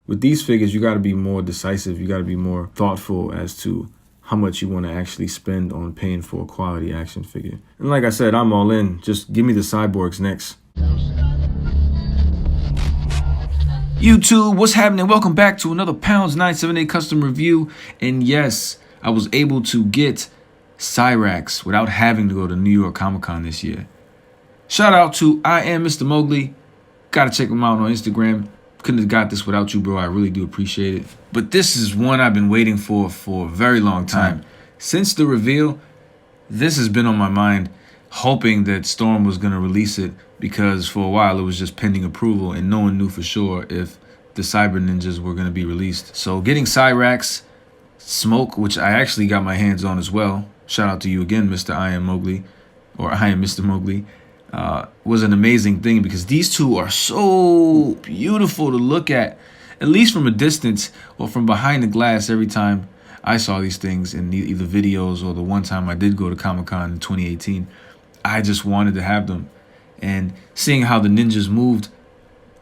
With these figures, you got to be more decisive. You got to be more thoughtful as to how much you want to actually spend on paying for a quality action figure. And like I said, I'm all in. Just give me the cyborgs next. YouTube, what's happening? Welcome back to another Pounds 978 custom review. And yes, I was able to get Cyrax without having to go to New York Comic Con this year. Shout out to I Am Mr. Mowgli. Gotta check him out on Instagram. Couldn't have got this without you, bro. I really do appreciate it. But this is one I've been waiting for a very long time. Since the reveal, this has been on my mind, hoping that Storm was going to release it, because for a while it was just pending approval and no one knew for sure if the Cyber Ninjas were going to be released. So getting Cyrax, Smoke, which I actually got my hands on as well. Shout out to you again, Mr. I Am Mowgli, or I Am Mr. Mowgli. Was an amazing thing because these two are so beautiful to look at least from a distance or from behind the glass. Every time I saw these things in either videos or the one time I did go to Comic-Con in 2018, I just wanted to have them. And seeing how the ninjas moved,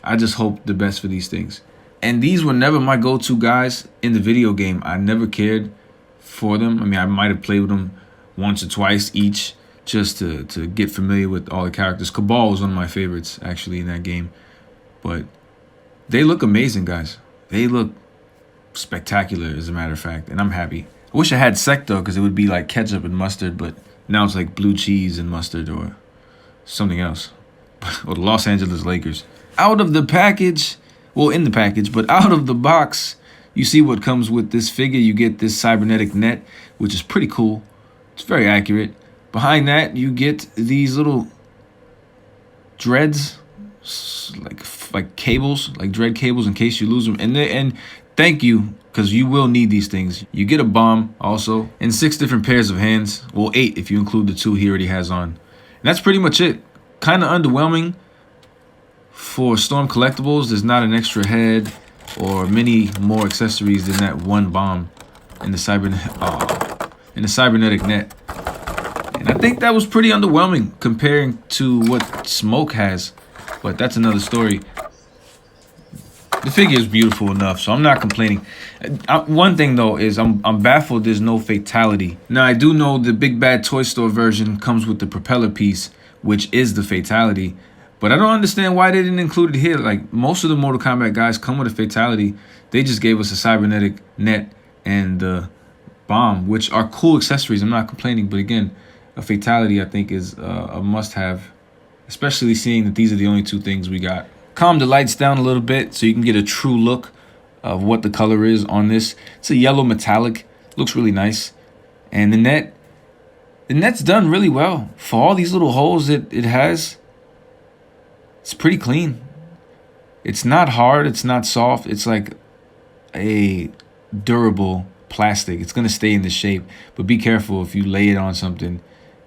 I just hoped the best for these things. And these were never my go-to guys in the video game. I never cared for them. I mean, I might have played with them once or twice each, just to get familiar with all the characters. Cabal was one of my favorites, actually, in that game. But they look amazing, guys. They look spectacular, as a matter of fact, and I'm happy. I wish I had Sector, because it would be like ketchup and mustard, but now it's like blue cheese and mustard or something else. Or the Los Angeles Lakers. Out of the package, well, in the package, but out of the box, you see what comes with this figure. You get this cybernetic net, which is pretty cool. It's very accurate. Behind that, you get these little dreads, like cables, like dread cables in case you lose them. And thank you, because you will need these things. You get a bomb also, and 6 different pairs of hands. Well, 8 if you include the 2 he already has on. And that's pretty much it. Kind of underwhelming for Storm collectibles. There's not an extra head or many more accessories than that one bomb in the cybernetic net. And I think that was pretty underwhelming comparing to what Smoke has, but that's another story. The figure is beautiful enough, so I'm not complaining. One thing though is I'm baffled there's no Fatality. Now I do know the Big Bad Toy Store version comes with the propeller piece, which is the Fatality, but I don't understand why they didn't include it here. Like most of the Mortal Kombat guys come with a Fatality. They just gave us a cybernetic net and the bomb, which are cool accessories. I'm not complaining, but again, a Fatality, I think, is a must-have, especially seeing that these are the only 2 things we got. Calm the lights down a little bit so you can get a true look of what the color is on this. It's a yellow metallic. Looks really nice. And the net's done really well. For all these little holes it has, it's pretty clean. It's not hard. It's not soft. It's like a durable plastic. It's going to stay in the shape. But be careful if you lay it on something.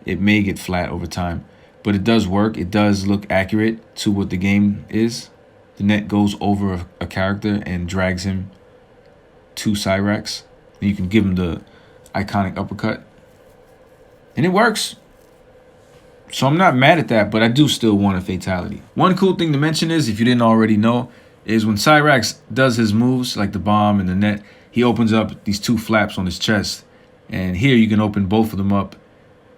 It may get flat over time, but it does work. It does look accurate to what the game is. The net goes over a character and drags him to Cyrax. And you can give him the iconic uppercut. And it works. So I'm not mad at that, but I do still want a Fatality. One cool thing to mention is, if you didn't already know, is when Cyrax does his moves, like the bomb and the net, he opens up these 2 flaps on his chest. And here you can open both of them up.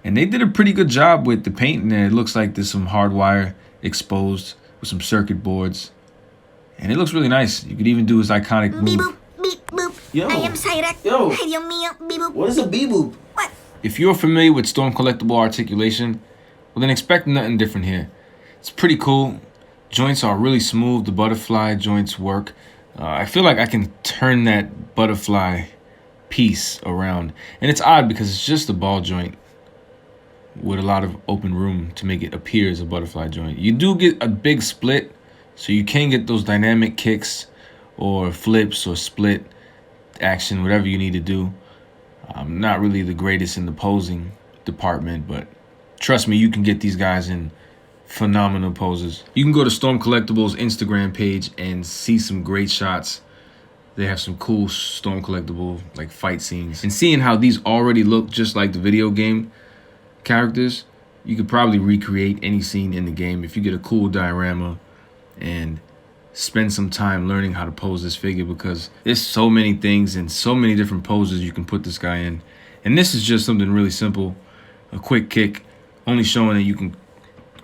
And they did a pretty good job with the paint in there. It looks like there's some hardwire exposed with some circuit boards. And it looks really nice. You could even do his iconic move. Beep boop, beep boop. Yo. I am Cyrax. Yo. Ay, Dios mío, beep boop. What is a beep boop? What? If you're familiar with Storm collectible articulation, well then expect nothing different here. It's pretty cool. Joints are really smooth. The butterfly joints work. I feel like I can turn that butterfly piece around. And it's odd because it's just a ball joint with a lot of open room to make it appear as a butterfly joint. You do get a big split, so you can get those dynamic kicks or flips or split action, whatever you need to do. I'm not really the greatest in the posing department, but trust me, you can get these guys in phenomenal poses. You can go to Storm Collectibles Instagram page and see some great shots. They have some cool Storm Collectible like fight scenes. And seeing how these already look just like the video game characters, you could probably recreate any scene in the game if you get a cool diorama and spend some time learning how to pose this figure, because there's so many things and so many different poses you can put this guy in. And this is just something really simple, a quick kick, only showing that you can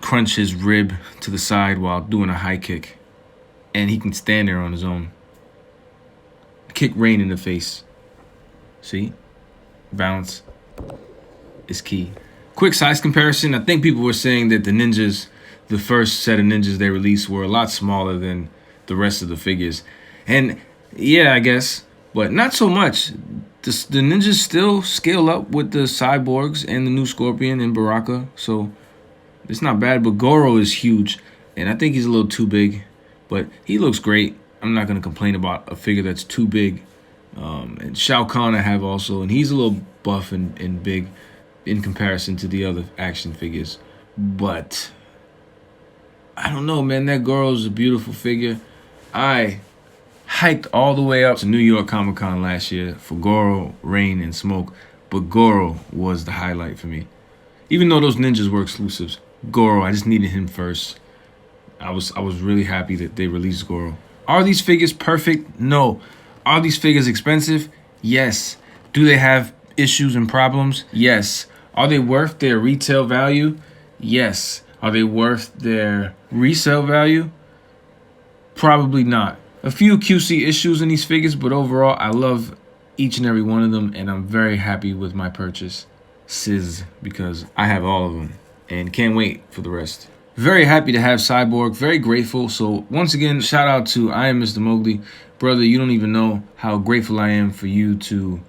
crunch his rib to the side while doing a high kick, and he can stand there on his own. Kick Rain in the face. See? Balance is key. Quick size comparison. I think people were saying that the ninjas, the first set of ninjas they released, were a lot smaller than the rest of the figures. And yeah, I guess, but not so much. The ninjas still scale up with the cyborgs and the new Scorpion and Baraka, so it's not bad. But Goro is huge, and I think he's a little too big, but he looks great. I'm not going to complain about a figure that's too big. And Shao Kahn I have also, and he's a little buff and big in comparison to the other action figures. But I don't know, man. That Goro's a beautiful figure. I hiked all the way up to New York Comic-Con last year for Goro, Rain, and Smoke, but Goro was the highlight for me. Even though those ninjas were exclusives, Goro, I just needed him first. I was really happy that they released Goro. Are these figures perfect? No. Are these figures expensive? Yes. Do they have issues and problems? Yes. Are they worth their retail value? Yes. Are they worth their resale value? Probably not. A few QC issues in these figures, but overall, I love each and every one of them, and I'm very happy with my purchase, because I have all of them, and can't wait for the rest. Very happy to have Cyborg, very grateful. So once again, shout out to I Am Mr. Mowgli. Brother, you don't even know how grateful I am for you to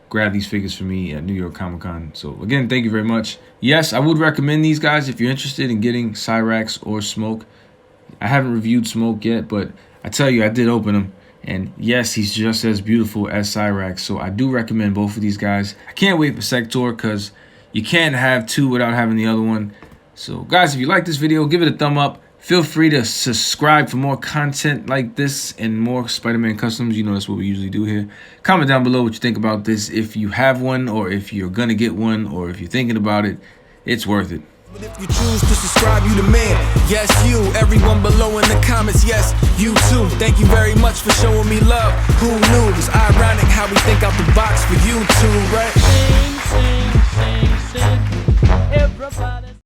grab these figures for me at New York Comic Con. So again, thank you very much. Yes, I would recommend these guys if you're interested in getting Cyrax or Smoke. I haven't reviewed Smoke yet, but I tell you, I did open him. And yes, he's just as beautiful as Cyrax. So I do recommend both of these guys. I can't wait for Sector, because you can't have two without having the other one. So guys, if you like this video, give it a thumb up. Feel free to subscribe for more content like this and more Spider-Man customs. You know that's what we usually do here. Comment down below what you think about this. If you have one, or if you're gonna get one, or if you're thinking about it, it's worth it. But if you choose to subscribe, you the man. Yes, you. Everyone below in the comments, yes, you too. Thank you very much for showing me love. Who knew? It's ironic how we think out the box for you too, right? Sing, sing, sing, sing. Everybody.